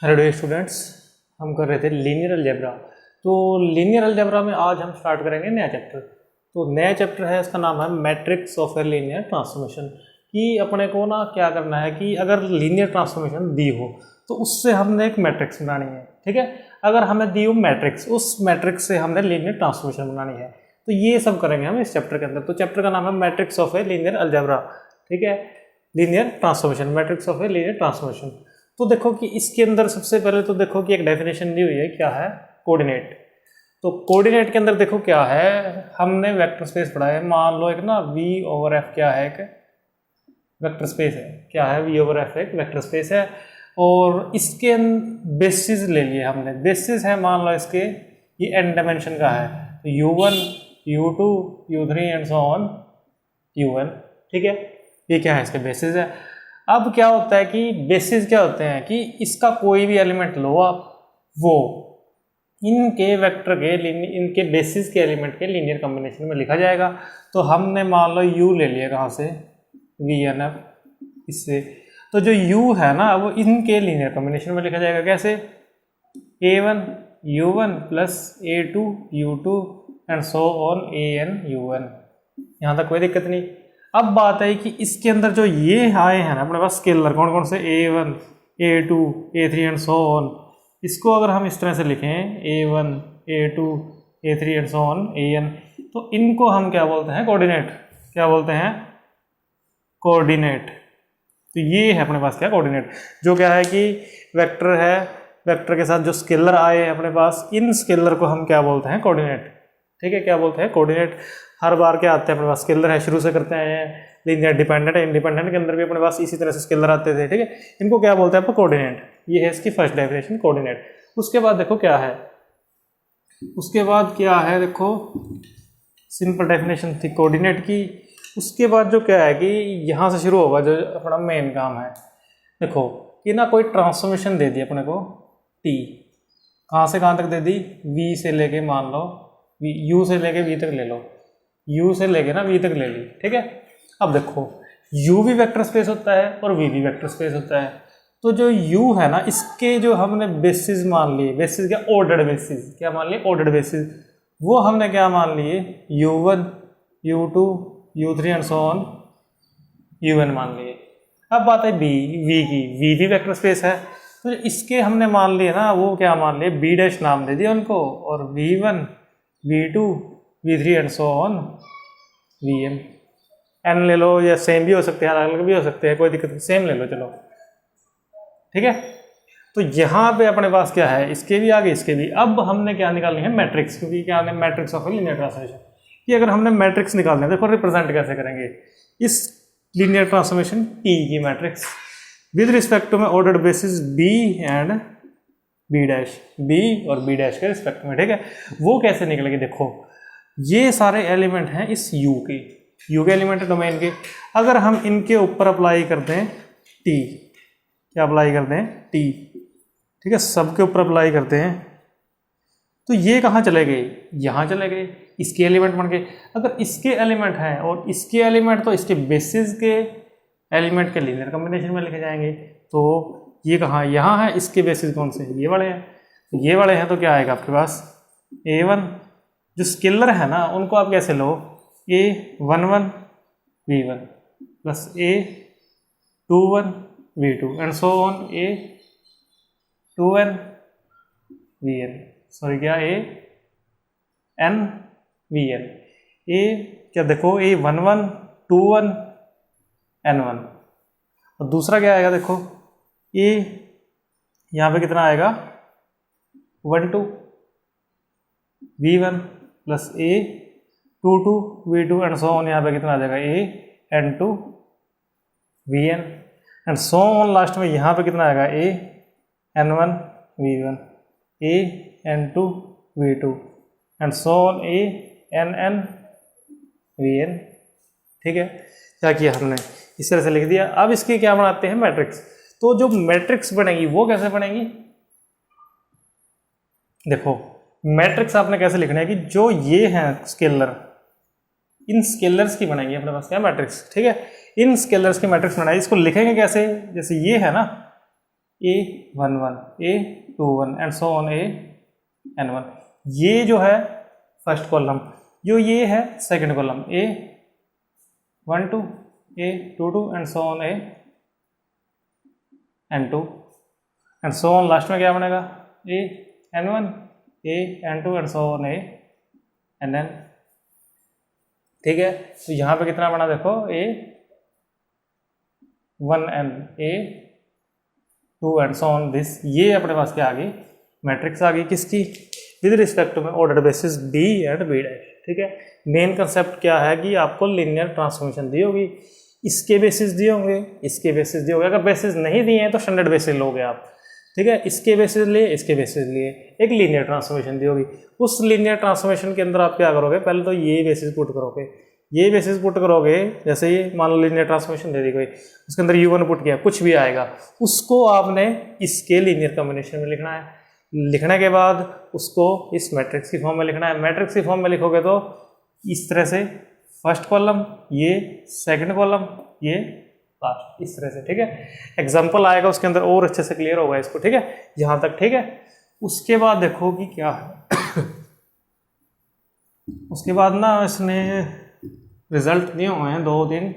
Hello dear students, हम कर रहे थे लीनियर अलजेब्रा। तो लीनियर अलजेब्रा में आज हम स्टार्ट करेंगे नया चैप्टर। तो नया चैप्टर है, इसका नाम है matrix of a linear transformation. कि अपने को ना क्या करना है कि अगर लीनियर ट्रांसफॉर्मेशन दी हो तो उससे हमने एक मैट्रिक्स बनानी है। ठीक है, अगर हमें दी हो मैट्रिक्स, उस मैट्रिक्स से हमने लीनियर ट्रांसफॉर्मेशन बनानी है। तो ये सब करेंगे हम इस चैप्टर के अंदर। तो चैप्टर का नाम है matrix of a linear algebra. ठीक है, linear transformation, matrix of a linear transformation. तो देखो कि इसके अंदर सबसे पहले तो देखो कि एक डेफिनेशन दी हुई है, क्या है, कोऑर्डिनेट। तो कोऑर्डिनेट के अंदर देखो क्या है, हमने वेक्टर स्पेस पढ़ा है। मान लो एक ना V/F क्या है, एक वेक्टर स्पेस है। क्या है, V/F एक वेक्टर स्पेस है। और इसके बेसिस ले लिए हमने, बेसिस है मान लो इसके, ये n डायमेंशन का है, तो U1 U2 U3 and so on UN। ठीक है, ये क्या है, इसके बेसिस है। अब क्या होता है कि बेसिस क्या होते हैं कि इसका कोई भी एलिमेंट लो आप, वो इनके वेक्टर के इनके बेसिस के एलिमेंट के लीनियर कॉम्बिनेशन में लिखा जाएगा। तो हमने मान लो U ले लिया, कहाँ से, VNF, इससे। तो जो U है ना, वो इनके लीनियर कॉम्बिनेशन में लिखा जाएगा। कैसे, A1 U1 plus A2 U2 and so on AN UN। यहाँ तक कोई दिक्कत नहीं। अब बात है कि इसके अंदर जो ये आए हैं ना अपने पास स्केलर, कौन कौन से, A1 A2 A3 and so on. इसको अगर हम इस तरह से लिखें A1 A2 A3 and so on AN, तो इनको हम क्या बोलते हैं, कोऑर्डिनेट। क्या बोलते हैं, कोऑर्डिनेट। तो ये है अपने पास क्या, कोऑर्डिनेट। जो क्या है कि वेक्टर है, वेक्टर के साथ जो स्केलर आए हैं अपने पास, इन स्केलर को हम क्या बोलते हैं, कोऑर्डिनेट। ठीक है, क्या बोलते हैं, कोऑर्डिनेट। हर बार क्या आते हैं अपने पास, स्केलर है, शुरू से करते हैं लीनियर डिपेंडेंट है, इंडिपेंडेंट के अंदर भी अपने पास इसी तरह से स्केलर आते थे। ठीक है, इनको क्या बोलते हैं आपको, कोऑर्डिनेट। ये है इसकी फर्स्ट डेफिनेशन, कोऑर्डिनेट। उसके बाद देखो क्या है, उसके बाद क्या है, देखो सिंपल डेफिनेशन थी कोऑर्डिनेट की। उसके बाद जो क्या है कि यहाँ से शुरू होगा जो अपना मेन काम है। देखो कि ना कोई ट्रांसफॉर्मेशन दे दी अपने को T, कहाँ से कहाँ तक दे दी, V से लेके मान लो U से लेके V तक ले लो, U से लेके ना V तक ले ली। ठीक है, अब देखो U भी वेक्टर स्पेस होता है और V भी वेक्टर स्पेस होता है। तो जो U है ना, इसके जो हमने बेसिस मान लिए, बेसिस क्या, ऑर्डर्ड बेसिस, क्या मान लिए, ऑर्डर्ड बेसिस। वो हमने क्या मान लिए, U1 U2 U3 and so on UN मान लिए। अब बात है V की, V भी वेक्टर स्पेस है। तो इसके हमने मान लिए ना, वो क्या मान लिए, B' नाम दे दिया उनको, और V1 V2 V3 and so on VM। N ले लो, या सेम भी हो सकते हैं, अलग अलग भी हो सकते हैं, कोई दिक्कत नहीं, सेम ले लो चलो। ठीक है, तो यहाँ पे अपने पास क्या है, इसके भी आगे इसके भी। अब हमने क्या निकालनी है, मैट्रिक्स, क्योंकि क्या है, मैट्रिक्स ऑफ लीनियर ट्रांसफॉर्मेशन। कि अगर हमने मैट्रिक्स निकालना है, देखो रिप्रेजेंट कैसे करेंगे इस लीनियर ट्रांसफॉर्मेशन T की मैट्रिक्स विद रिस्पेक्ट टू में ordered basis B and B' और B' के रिस्पेक्ट में। ठीक है, वो कैसे निकलेगी, देखो ये सारे एलिमेंट हैं इस U के एलिमेंट डोमेन के। अगर हम इनके ऊपर अप्लाई कर दें T, क्या अप्लाई कर दें, T, ठीक है, सबके ऊपर अप्लाई करते हैं, तो ये कहाँ चले गए, यहाँ चले गए, इसके एलिमेंट बन गए। अगर इसके एलिमेंट हैं और इसके एलिमेंट, तो इसके बेसिस के एलिमेंट के लीनियर कॉम्बिनेशन में लिखे जाएंगे। तो ये कहाँ, यहाँ है, इसके बेसिस कौन से, ये वाले हैं, ये वाले हैं। तो क्या आएगा आपके पास, A1 जो स्केलर है ना, उनको आप कैसे लो, A11 V1 plus A21 V2 and so on A2n VN, sorry क्या, AN VN। A क्या देखो, A11 21 N1। और दूसरा क्या आएगा, देखो A यहाँ पे कितना आएगा, 12 V1 plus A22 V2 and so on, यहाँ पे कितना आ जाएगा, AN2 VN and so on. Last में यहाँ पे कितना आएगा, AN1 V1 AN2 V2 and so on ANN VN। ठीक है, क्या किया हमने, इस तरह से लिख दिया। अब इसकी क्या बनाते हैं, मैट्रिक्स। तो जो मैट्रिक्स बनेगी वो कैसे बनेगी, देखो मैट्रिक्स आपने कैसे लिखना है कि जो ये हैं स्केलर, इन स्केलर्स की बनेगी अपने पास क्या, मैट्रिक्स। ठीक है, इन स्केलर्स की मैट्रिक्स बनाई। इसको लिखेंगे कैसे, जैसे ये है ना, A11 A21 and so on AN1। ये जो है फर्स्ट कॉलम, जो ये है second column A12 A22 and so on AN2 and so on. Last में क्या बनेगा AN1 AN2 and so on ANN। ठीक है, तो यहाँ पे कितना बना देखो A1N A2 and so on this. ये अपने पास क्या आ गई, मैट्रिक्स आ गई किसकी, विद रिस्पेक्ट टू में order basis B and B dash. ठीक है, मेन कंसेप्ट क्या है कि आपको लीनियर ट्रांसफॉर्मेशन दी होगी, इसके बेसिस दिए होंगे, इसके बेसिस दिए होंगे। अगर बेसिस नहीं दिए हैं तो स्टैंडर्ड बेसिस लोगे आप। ठीक है, इसके बेसिस लिए, इसके बेसिस लिए एक लीनियर ट्रांसफॉर्मेशन दी होगी। उस लीनियर ट्रांसफॉर्मेशन के अंदर आप क्या करोगे, पहले तो ये बेसिस पुट करोगे, ये बेसिस पुट करोगे। जैसे ये मान लो लीनियर ट्रांसफॉर्मेशन दे दी कोई, उसके अंदर U1 पुट किया, कुछ भी आएगा, उसको आपने इसके लीनियर कॉम्बिनेशन में लिखना है। लिखने के बाद उसको इस मैट्रिक्स की फॉर्म में लिखना है। मैट्रिक्स की फॉर्म में लिखोगे तो इस तरह से, फर्स्ट कॉलम ये, सेकंड कॉलम ये, लास्ट, इस तरह से। ठीक है, एग्जांपल आएगा उसके अंदर और अच्छे से क्लियर होगा इसको। ठीक है, यहाँ तक ठीक है। उसके बाद देखो कि क्या है उसके बाद ना इसने रिजल्ट दिए हुए हैं 2-3,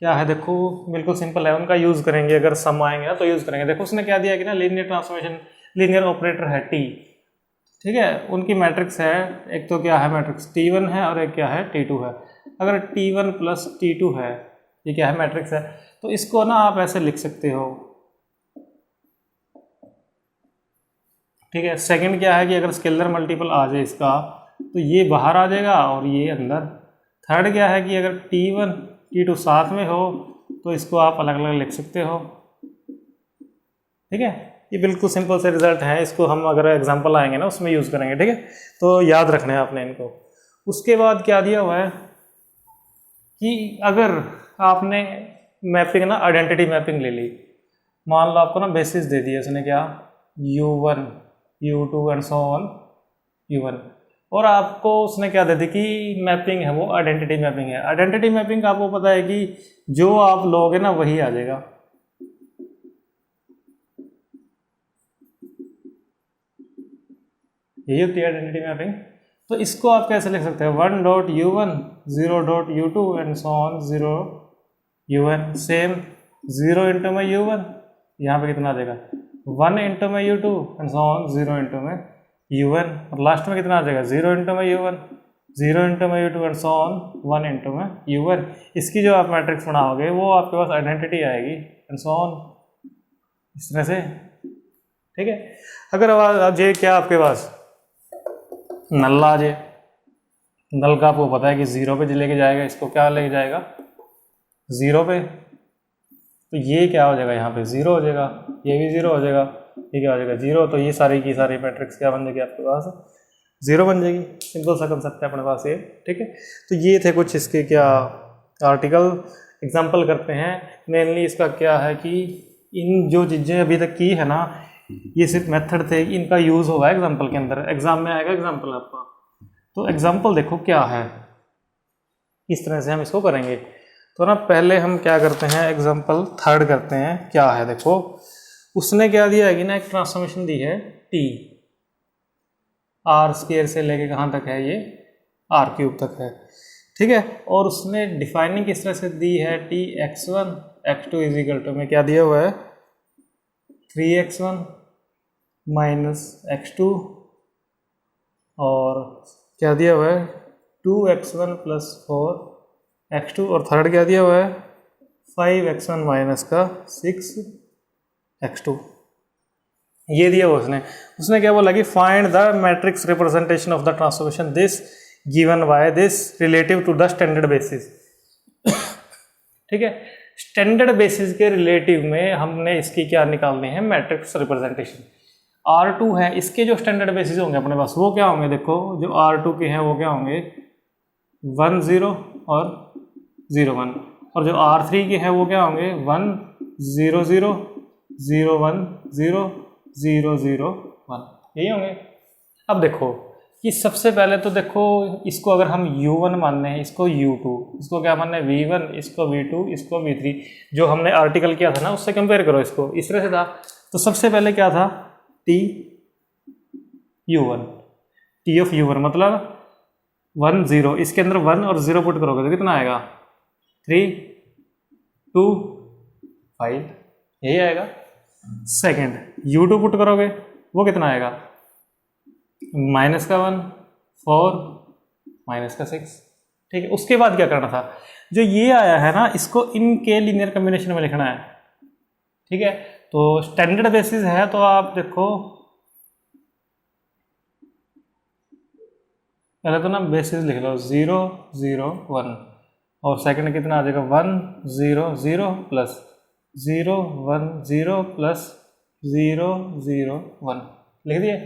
क्या है देखो, बिल्कुल सिंपल है, उनका यूज़ करेंगे। अगर सम आएंगे ना तो यूज़ करेंगे। देखो उसने क्या दिया कि ना लीनियर ट्रांसफॉर्मेशन, लीनियर ऑपरेटर है T। ठीक है, उनकी मैट्रिक्स है, एक तो क्या है मैट्रिक्स T1 है और एक क्या है T2 है। अगर T1 प्लस T2 है, ये क्या है मैट्रिक्स है, तो इसको ना आप ऐसे लिख सकते हो। ठीक है, सेकंड क्या है कि अगर स्केलर मल्टीपल आ जाए इसका तो ये बाहर आ जाएगा और ये अंदर। थर्ड क्या है कि अगर T1 T2 साथ में हो तो इसको आप अलग अलग लिख सकते हो। ठीक है, ये बिल्कुल सिंपल से रिजल्ट है। इसको हम अगर एग्जांपल आएंगे ना उसमें यूज़ करेंगे। ठीक है, तो याद रखना है आपने इनको। उसके बाद क्या दिया हुआ है कि अगर आपने मैपिंग ना, आइडेंटिटी मैपिंग ले ली, मान लो आपको ना बेसिस दे दिया उसने, क्या U1 U2 and so on U1, और आपको उसने क्या दे दी कि मैपिंग है वो आइडेंटिटी मैपिंग है। आइडेंटिटी मैपिंग का आपको पता है कि जो आप लोगे ना वही आ जाएगा। यही होती है आइडेंटिटी मैपिंग। तो इसको आप कैसे लिख सकते हैं, 1.U1 0.U2 and so on 0.UN। Same 0 into में U1, यहाँ पे कितना आ जाएगा 1 इंटू में U2 and so on 0 into में UN, और लास्ट में कितना आ जाएगा 0 इंटू में U1 0 इंटू में U2 and so on 1 into में UN। इसकी जो आप मैट्रिक्स बनाओगे वो आपके पास आइडेंटिटी आएगी एंड सो ऑन, इस तरह से। ठीक है, अगर अब ये क्या आपके पास नल आ जाए, नल का आपको पता है कि 0 पे लेके जाएगा, इसको क्या लेके जाएगा 0 पे, तो ये क्या हो जाएगा यहाँ पे 0 हो जाएगा, ये भी 0 हो जाएगा, ये क्या हो जाएगा 0। तो ये सारी की सारी मैट्रिक्स क्या बन जाएगी आपके पास 0 बन जाएगी। सिंपल सा कंसेप्ट है अपने पास ये। ठीक है, तो ये थे कुछ इसके क्या आर्टिकल। एग्जाम्पल करते हैं। मेनली इसका क्या है कि इन जो चीज़ें अभी तक की है ना, ये सिर्फ मेथड थे, इनका यूज़ होगा एग्जाम्पल के अंदर। एग्जाम में आएगा एग्जाम्पल आपका, तो एग्जाम्पल देखो क्या है, इस तरह से हम इसको करेंगे। तो ना पहले हम क्या करते हैं, एग्जाम्पल थर्ड करते हैं। क्या है देखो, उसने क्या दिया है कि ना एक ट्रांसफॉर्मेशन दी है T, R स्क्वायर से लेके कहाँ तक है, ये R क्यूब तक है। ठीक है, और उसने डिफाइनिंग किस तरह से दी है, T x1 x2 is equal to में क्या दिया हुआ है 3x1 माइनस x2, और क्या दिया हुआ है 2x1 प्लस 4x2, और थर्ड क्या दिया हुआ है 5x1 माइनस का 6x2। ये दिया हुआ उसने क्या बोला कि find the matrix representation of the transformation this given by this relative to the standard basis. ठीक है, स्टैंडर्ड बेसिस के रिलेटिव में हमने इसकी क्या निकालनी है, मैट्रिक्स रिप्रेजेंटेशन। R2 है, इसके जो स्टैंडर्ड बेसिस होंगे अपने पास वो क्या होंगे, देखो जो R2 के हैं वो क्या होंगे 1 0 और 0 1, और जो R3 के हैं वो क्या होंगे 1 0 0 0 1 0 0 0 1, यही होंगे। अब देखो कि सबसे पहले तो देखो इसको अगर हम U1 मानने हैं, इसको U2, इसको क्या मानना है V1, इसको V2, इसको V3, जो हमने आर्टिकल किया था ना उससे कंपेयर करो इसको। इस तरह से था तो सबसे पहले क्या था, T u1, T of u1 मतलब 1 0, इसके अंदर 1 और 0 पुट करोगे तो कितना आएगा 3 2 5, यही आएगा। सेकेंड u2 पुट करोगे वो कितना आएगा -1 4 -6, ठीक है। उसके बाद क्या करना था, जो ये आया है ना इसको इनके लीनियर कॉम्बिनेशन में लिखना है, ठीक है। तो स्टैंडर्ड बेसिस है तो आप देखो पहले तो ना बेसिस लिख लो 0 0 1 और सेकंड कितना आ जाएगा 1 0 0 प्लस 0 1 0 प्लस 0 0 1 लिख दिए।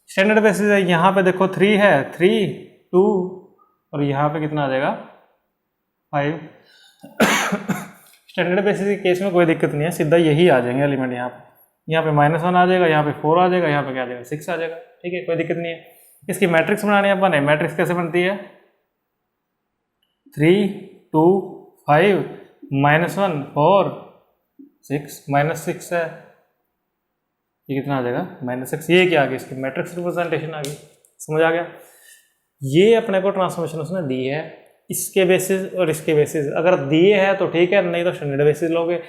स्टैंडर्ड बेसिस है, यहाँ पे देखो 3 है 3 2 और यहाँ पे कितना आ जाएगा 5। स्टैंडर्ड बेसिस के केस में कोई दिक्कत नहीं है, सीधा यही आ जाएंगे एलिमेंट। यहाँ पे -1 आ जाएगा, यहाँ पे 4 आ जाएगा, यहाँ पे क्या आ जाएगा 6 आ जाएगा, ठीक है, कोई दिक्कत नहीं है। इसकी मैट्रिक्स बनानी है अपन, मैट्रिक्स कैसे बनती है 3 2 5 -1 4 6 -6 है, ये कितना आ जाएगा -6। ये क्या आ गया इसकी मैट्रिक्स रिप्रेजेंटेशन आ गई, समझ आ गया। ये अपने को ट्रांसफॉर्मेशन उसने दी है, इसके बेसिस और इसके बेसिस अगर दिए हैं तो ठीक है, नहीं तो स्टैंडर्ड बेसिस लोगे।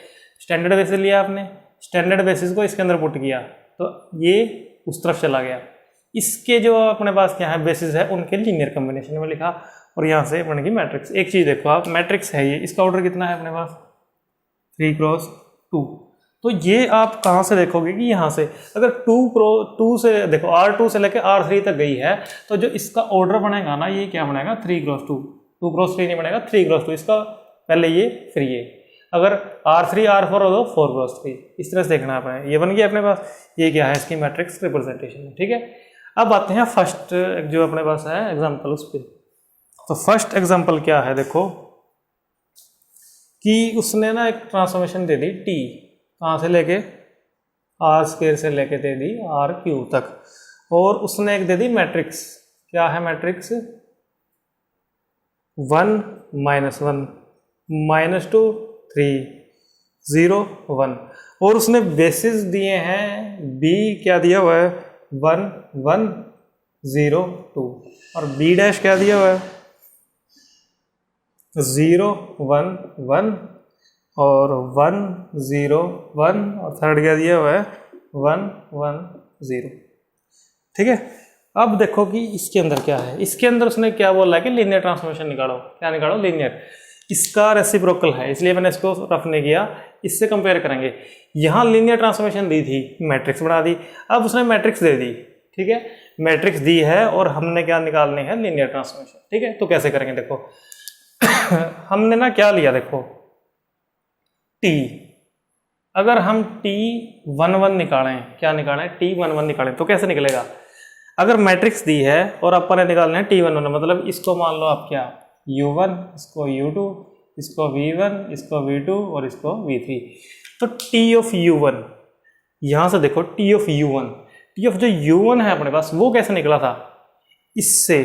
स्टैंडर्ड बेसिस लिया आपने, स्टैंडर्ड बेसिस को इसके अंदर पुट किया तो ये उस तरफ चला गया। इसके जो अपने पास क्या है बेसिस है उनके लीनियर कॉम्बिनेशन में लिखा और यहाँ से बनेगी मैट्रिक्स। एक चीज़ देखो आप, मैट्रिक्स है ये, इसका ऑर्डर कितना है अपने पास 3 क्रॉस 2। तो ये आप कहाँ से देखोगे कि यहाँ से अगर 2 से देखो R2 से लेकर R3 तक गई है तो जो इसका ऑर्डर बनेगा ना ये क्या बनेगा 3 क्रॉस 2, 2 क्रॉस 3 नहीं बनेगा 3 क्रॉस 2, इसका पहले ये फिर ये। अगर R3 R4 हो तो 4 क्रॉस 3, इस तरह से देखना है अपने। ये बन गया अपने पास, ये क्या है इसकी मैट्रिक्स रिप्रेजेंटेशन, ठीक है। अब आते हैं फर्स्ट जो अपने पास है एग्जाम्पल उस पर। तो फर्स्ट एग्जाम्पल क्या है देखो कि उसने ना एक ट्रांसफॉर्मेशन दे दी टी, कहाँ से लेके R² से लेके दे दी R³ तक, और उसने एक दे दी मैट्रिक्स, क्या है मैट्रिक्स 1 -1 -2 3 0 1, और उसने बेसिस दिए हैं B, क्या दिया हुआ है 1 1 0 2, और B डैश क्या दिया हुआ है 0 1 1 और 1 0 1, और थर्ड क्या दिया हुआ है 1 1 0, ठीक है। अब देखो कि इसके अंदर क्या है, इसके अंदर उसने क्या बोला है कि लीनियर ट्रांसफॉर्मेशन निकालो, क्या निकालो लीनियर। इसका रेसिप्रोकल है इसलिए मैंने इसको रफ नहीं किया, इससे कंपेयर करेंगे। यहाँ लीनियर ट्रांसफॉर्मेशन दी थी, मैट्रिक्स बना दी, अब उसने मैट्रिक्स दे दी, ठीक है, मैट्रिक्स दी है और हमने क्या निकालनी है लीनियर ट्रांसफॉर्मेशन, ठीक है। तो कैसे करेंगे देखो हमने ना क्या लिया देखो T, अगर हम T11 निकालें, क्या निकालें T11 निकालें तो कैसे निकलेगा। अगर मैट्रिक्स दी है और अपन ने निकालना है T11, मतलब इसको मान लो आप क्या U1, इसको U2, इसको V1, इसको V2 और इसको V3। तो T ऑफ U1, यहाँ से देखो T of U1, T of जो U1 है अपने पास वो कैसे निकला था इससे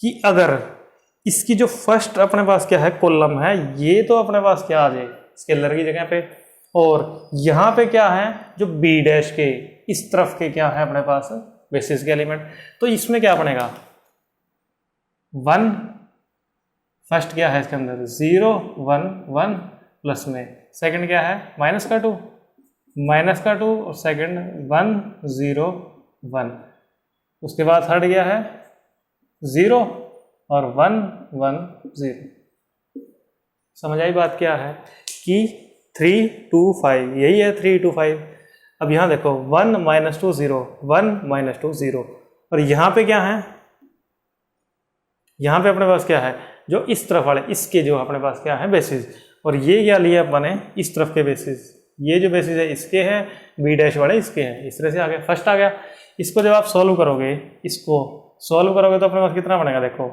कि अगर इसकी जो फर्स्ट अपने पास क्या है कॉलम है ये तो अपने पास क्या आ जाए स्केलर की जगह पे, और यहाँ पे क्या है जो B डैश के इस तरफ के क्या है अपने पास बेसिस के एलिमेंट। तो इसमें क्या बनेगा 1, फर्स्ट क्या है इसके अंदर 0 1 1 प्लस में, सेकंड क्या है -2 और सेकंड 1 0 1, उसके बाद थर्ड क्या है 0 और 1 1 0। समझ आई बात क्या है कि 3 2 5, यही है 3 2 5। अब यहाँ देखो 1 -2 0 1 -2 0, और यहाँ पे क्या है, यहाँ पे अपने पास क्या है जो इस तरफ वाले इसके जो अपने पास क्या है बेसिस, और ये क्या लिया अपने इस तरफ के बेसिस, ये जो बेसिस है इसके हैं, B डैश वाले इसके हैं, इस तरह से आ गया फर्स्ट आ गया। इसको जब आप सॉल्व करोगे, इसको सॉल्व करोगे तो अपने पास कितना बनेगा देखो,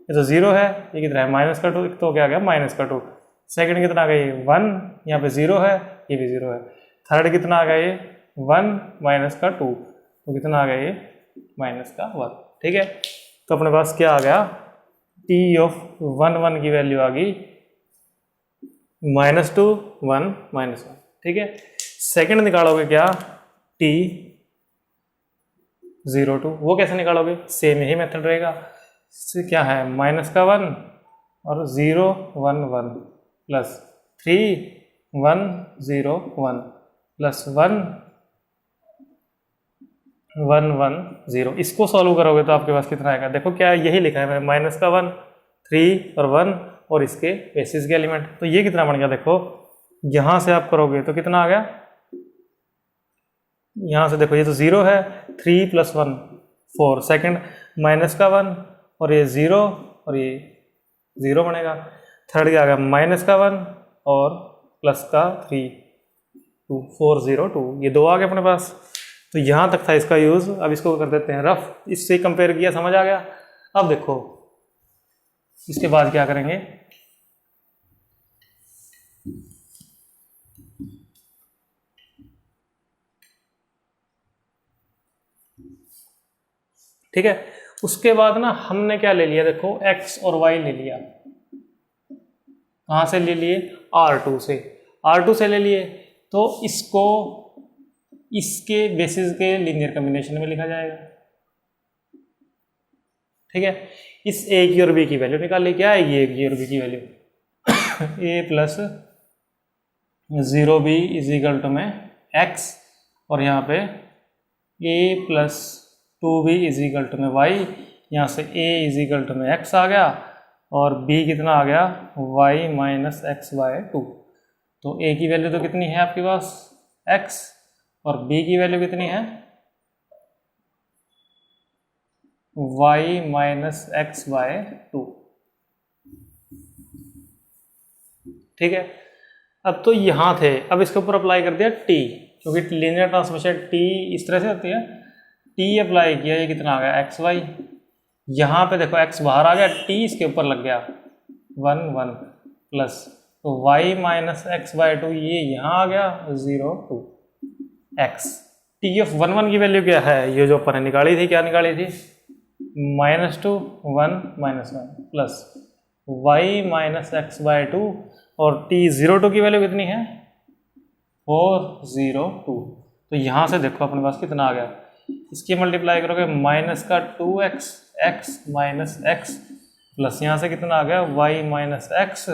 ये तो 0 है, ये कितना है -2, तो क्या आ गया -2, सेकंड कितना आ गया 1, यहाँ पे 0 है, ये भी 0 है, थर्ड कितना आ गया ये 1 -2, तो कितना आ गया ये -1, ठीक है। तो अपने पास क्या आ गया T ऑफ 1 1 की वैल्यू आ गई -2 1 -1, ठीक है। सेकंड निकालोगे क्या t 0 to, वो कैसे निकालोगे? सेम यही मेथड रहेगा। इससे क्या है, माइनस का 1 और 0 1 1 प्लस 3 1 0 1 प्लस 1 1 1 0। इसको सॉल्व करोगे तो आपके पास कितना आएगा? देखो क्या यही लिखा है मैंने, माइनस का 1, 3 और 1 और इसके बेसिस के एलिमेंट। तो ये कितना बन गया? देखो यहाँ से आप करोगे तो कितना आ गया? यहाँ से देखो ये तो 0 है, 3 प्लस 1 4, सेकंड माइनस का 1 और ये 0 और ये 0 बनेगा। थर्ड क्या आ गया? माइनस का 1 और प्लस का 3 2 4 0 2, ये 2 आ गए अपने पास। तो यहाँ तक था इसका यूज़। अब इसको कर देते हैं रफ, इससे कंपेयर किया, समझ आ गया। अब देखो इसके बाद क्या करेंगे, ठीक है। उसके बाद ना हमने क्या ले लिया, देखो x और y ले लिया। कहाँ से ले लिए? R2 से। R2 से ले लिए तो इसको इसके बेसिस के लीनियर कॉम्बिनेशन में लिखा जाएगा, ठीक है। इस a की और b की वैल्यू निकाल ली। क्या आएगी a की और b की value? a plus 0b is equal to में x, और यहाँ पे a plus 2b is equal to में y। यहाँ से a इज इक्वल टू में x आ गया और b कितना आ गया? y minus x by 2। तो a की वैल्यू तो कितनी है आपके पास? x, और b की वैल्यू कितनी है? y माइनस एक्स बाय 2, ठीक है। अब तो यहाँ थे, अब इसके ऊपर अप्लाई कर दिया t, क्योंकि लीनियर ट्रांसमिशन t इस तरह से होती है। t अप्लाई किया, ये कितना आ गया? X y. यहाँ पे देखो x बाहर आ गया, t इसके ऊपर लग गया 1 1 प्लस, तो y माइनस एक्स बाय 2 ये यहाँ आ गया 0 2 x। t ऑफ 1 1 की वैल्यू क्या है? ये जो अपन ने निकाली थी, क्या निकाली थी? -2 1 -1 plus y minus x by 2, और t 0 2 की वैल्यू कितनी है? 4 0 2। तो यहाँ से देखो अपने पास कितना आ गया, इसकी मल्टीप्लाई करोगे माइनस का 2x x minus x plus यहाँ से कितना आ गया? y माइनस x,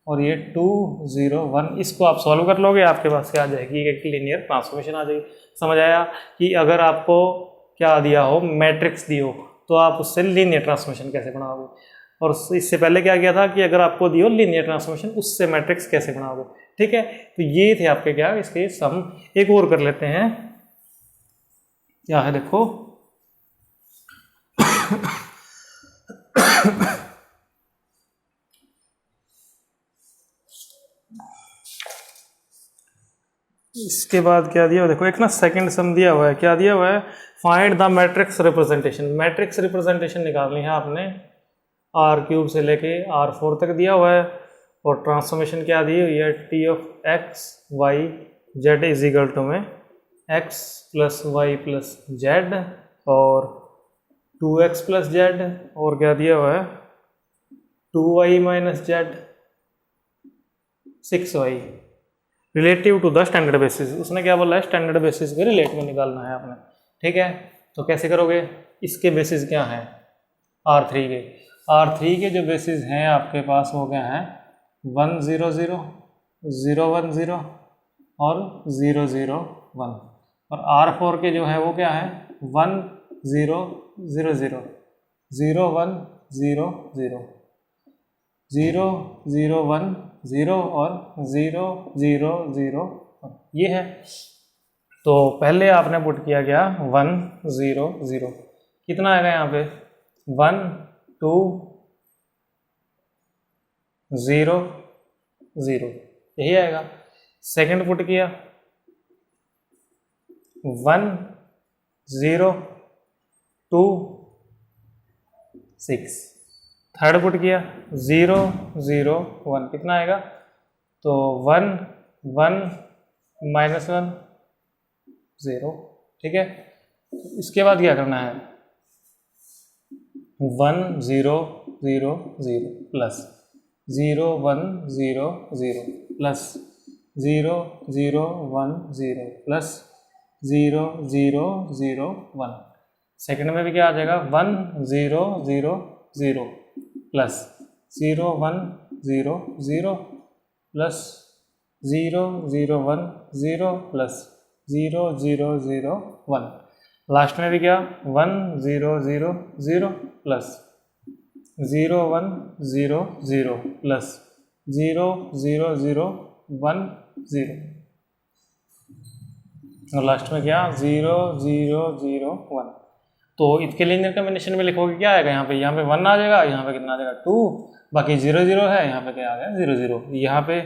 और ये 2 0 1। इसको आप सॉल्व कर लोगे, आपके पास क्या आ जाएगी? एक लीनियर ट्रांसफॉर्मेशन आ जाएगी। समझ आया कि अगर आपको क्या दिया हो, मैट्रिक्स दी हो, तो आप उससे लीनियर ट्रांसफॉर्मेशन कैसे बनाओगे। और इससे पहले क्या किया था कि अगर आपको दी हो लीनियर ट्रांसफॉर्मेशन, उससे मैट्रिक्स कैसे बनाओगे, ठीक है। तो ये थे आपके क्या, इसके सम। एक और कर लेते हैं, क्या है देखो इसके बाद क्या दिया हुआ, देखो एक ना सेकंड सम दिया हुआ है। क्या दिया हुआ है? Find the matrix representation. Matrix representation निकालनी है आपने, R³ से लेके R4 तक दिया हुआ है। और ट्रांसफॉर्मेशन क्या दी हुई है? t of x y z is equal to में x plus y plus z और 2x प्लस जेड, और क्या दिया हुआ है? 2y minus z 6y relative to the standard basis. उसने क्या बोला है? स्टैंडर्ड बेसिस के रिलेटिव निकालना है आपने, ठीक है। तो कैसे करोगे? इसके बेसिस क्या हैं? R3 के। R3 के जो बेसिस हैं आपके पास वो क्या हैं? 1 0 0 0 1 0 और 0 0 1। और R4 के जो है वो क्या है? 1 0 0 0 0 1 0 0 0 0 1 0 और 0 0 0 ये है। तो पहले आपने पुट किया क्या? 1 0 0, कितना आएगा यहाँ पे? 1 2 0 0, यही आएगा। सेकंड पुट किया 1 0 2 6। थर्ड पुट किया 0 0 1, कितना आएगा? तो 1 1 माइनस 1 0, ठीक है। इसके बाद क्या करना है? 1 0 0 0 प्लस 0 1 0 0 प्लस 0 0 1 0 प्लस 0 0 0 1। सेकंड में भी क्या आ जाएगा 1 0 0 0 प्लस 0 1 0 0 प्लस 0 0 1 0 प्लस 0 0 0 1। लास्ट में भी क्या 1 0 0 0 प्लस 0 1 0 0 प्लस 0 0 0 1 0 और लास्ट में क्या 0 0 0 1। तो इसके लीनियर कॉम्बिनेशन में लिखोगे क्या आएगा, यहाँ पे 1 आ जाएगा, यहाँ पे कितना आ जाएगा 2, बाकी 0 0 है, यहाँ पे क्या आ गया 0 0, यहाँ पे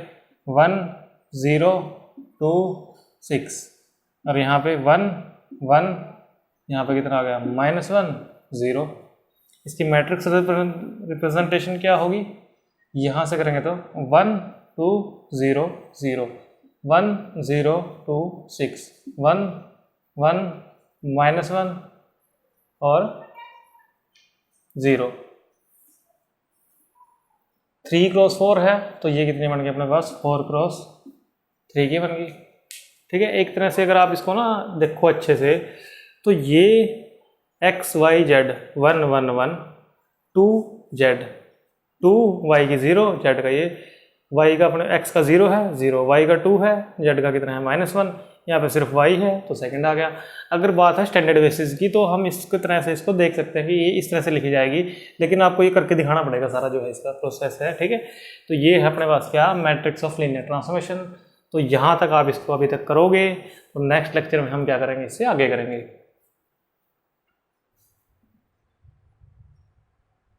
1 0 2 6 और यहाँ पे 1 1, यहाँ पे कितना आ गया -1 0। इसकी मैट्रिक्स रिप्रेजेंटेशन क्या होगी, यहाँ से करेंगे तो 1 2 0 0 1 0 2 6 1 1 -1 और 0। 3 क्रॉस 4 है तो ये कितनी बन गई अपने पास 4 क्रॉस 3 की बन गई। ठीक है, एक तरह से अगर आप इसको ना देखो अच्छे से तो ये x y z 1 1 1 2 z 2 y की 0 z का ये y का अपने x का 0 है 0, y का 2 है, z का कितना है -1, यहाँ पे सिर्फ y है तो सेकंड आ गया। अगर बात है स्टैंडर्ड बेसिस की तो हम इसको तरह से इसको देख सकते हैं कि ये इस तरह से लिखी जाएगी, लेकिन आपको ये करके दिखाना पड़ेगा सारा जो है इसका प्रोसेस है। ठीक है, तो ये है अपने पास क्या मैट्रिक्स ऑफ लीनियर ट्रांसफॉर्मेशन। तो यहाँ तक आप इसको अभी तक करोगे तो नेक्स्ट लेक्चर में हम क्या करेंगे, इससे आगे करेंगे।